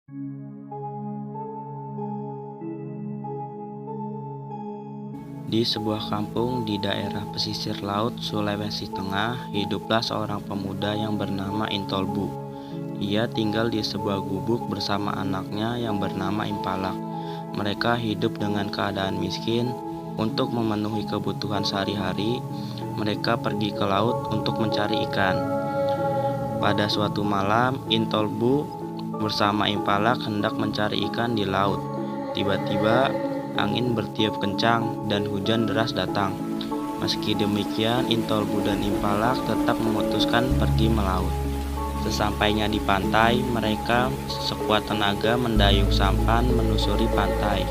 Di sebuah kampung di daerah pesisir laut Sulawesi Tengah, hiduplah seorang pemuda yang bernama Intolbu. Ia tinggal di sebuah gubuk bersama anaknya yang bernama Impalak. Mereka hidup dengan keadaan miskin. Untuk memenuhi kebutuhan sehari-hari, mereka pergi ke laut untuk mencari ikan. Pada suatu malam, Intolbu bersama Impalak hendak mencari ikan di laut. Tiba-tiba, angin bertiup kencang dan hujan deras datang. Meski demikian, Intolbu dan Impalak tetap memutuskan pergi melaut. Sesampainya di pantai, mereka sekuat tenaga mendayung sampan menyusuri pantai.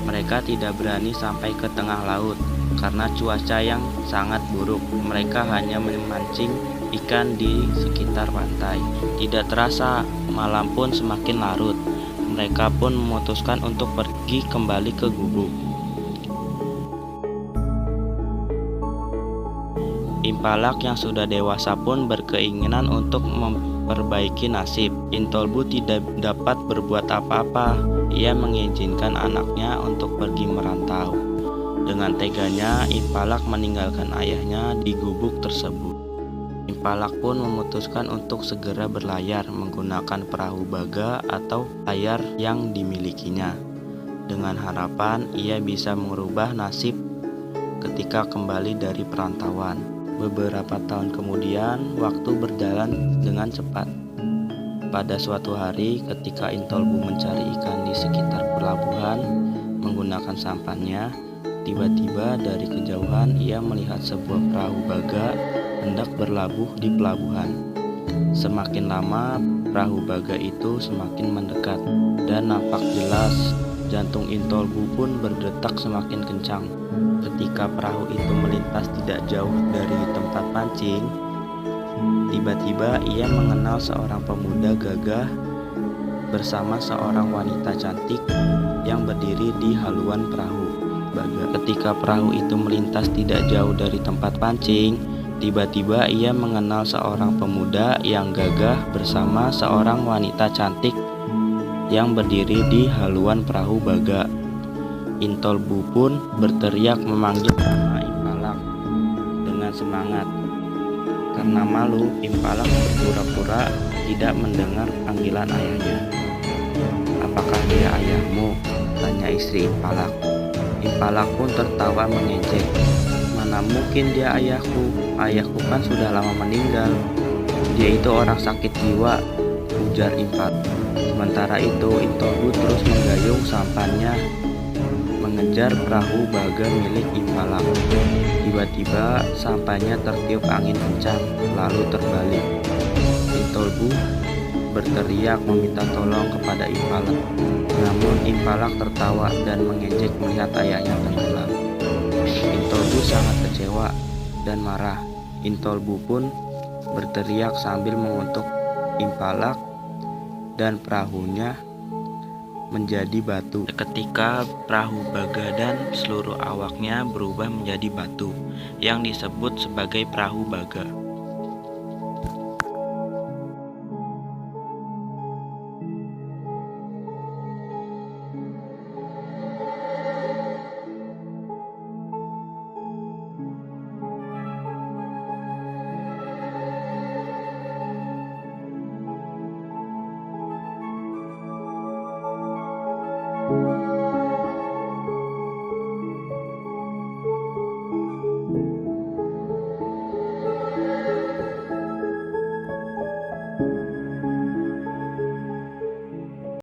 Mereka tidak berani sampai ke tengah laut karena cuaca yang sangat buruk. Mereka hanya memancing ikan di sekitar pantai. Tidak terasa, malam pun semakin larut. Mereka pun memutuskan untuk pergi kembali ke gubuk. Impalak yang sudah dewasa pun berkeinginan untuk memperbaiki nasib. Intolbu tidak dapat berbuat apa-apa. Ia mengizinkan anaknya untuk pergi merantau. Dengan teganya, Impalak meninggalkan ayahnya di gubuk tersebut. Impalak pun memutuskan untuk segera berlayar menggunakan perahu baga atau layar yang dimilikinya. Dengan harapan ia bisa merubah nasib ketika kembali dari perantauan. Beberapa tahun kemudian, waktu berjalan dengan cepat. Pada suatu hari, ketika Intolbu mencari ikan di sekitar pelabuhan menggunakan sampannya, tiba-tiba dari kejauhan ia melihat sebuah perahu baga hendak berlabuh di pelabuhan. Semakin lama, perahu baga itu semakin mendekat dan nampak jelas jantung Intolbu pun berdetak semakin kencang. Ketika perahu itu melintas tidak jauh dari tempat pancing, tiba-tiba ia mengenal seorang pemuda gagah bersama seorang wanita cantik yang berdiri di haluan perahu baga. Ketika perahu itu melintas tidak jauh dari tempat pancing, tiba-tiba ia mengenal seorang pemuda yang gagah bersama seorang wanita cantik yang berdiri di haluan perahu baga. Intolbu pun berteriak memanggil nama Impalak dengan semangat. Karena malu, Impalak berpura-pura tidak mendengar panggilan ayahnya. "Apakah dia ayahmu?" tanya istri Impalak. Impalak pun tertawa mengejek. "Mana mungkin dia ayahku? Ayahku kan sudah lama meninggal. Dia itu orang sakit jiwa," ujar Impalak. Sementara itu, Intolbu terus menggayung sampannya mengejar perahu baga milik Impalak. Tiba-tiba sampannya tertiup angin kencang lalu terbalik. Intolbu berteriak meminta tolong kepada Impalak. Namun Impalak tertawa dan mengejek melihat ayahnya tenggelam. Intolbu sangat kecewa dan marah. Intolbu pun berteriak sambil mengutuk Impalak dan perahunya menjadi batu. Ketika perahu baga dan seluruh awaknya berubah menjadi batu yang disebut sebagai perahu baga.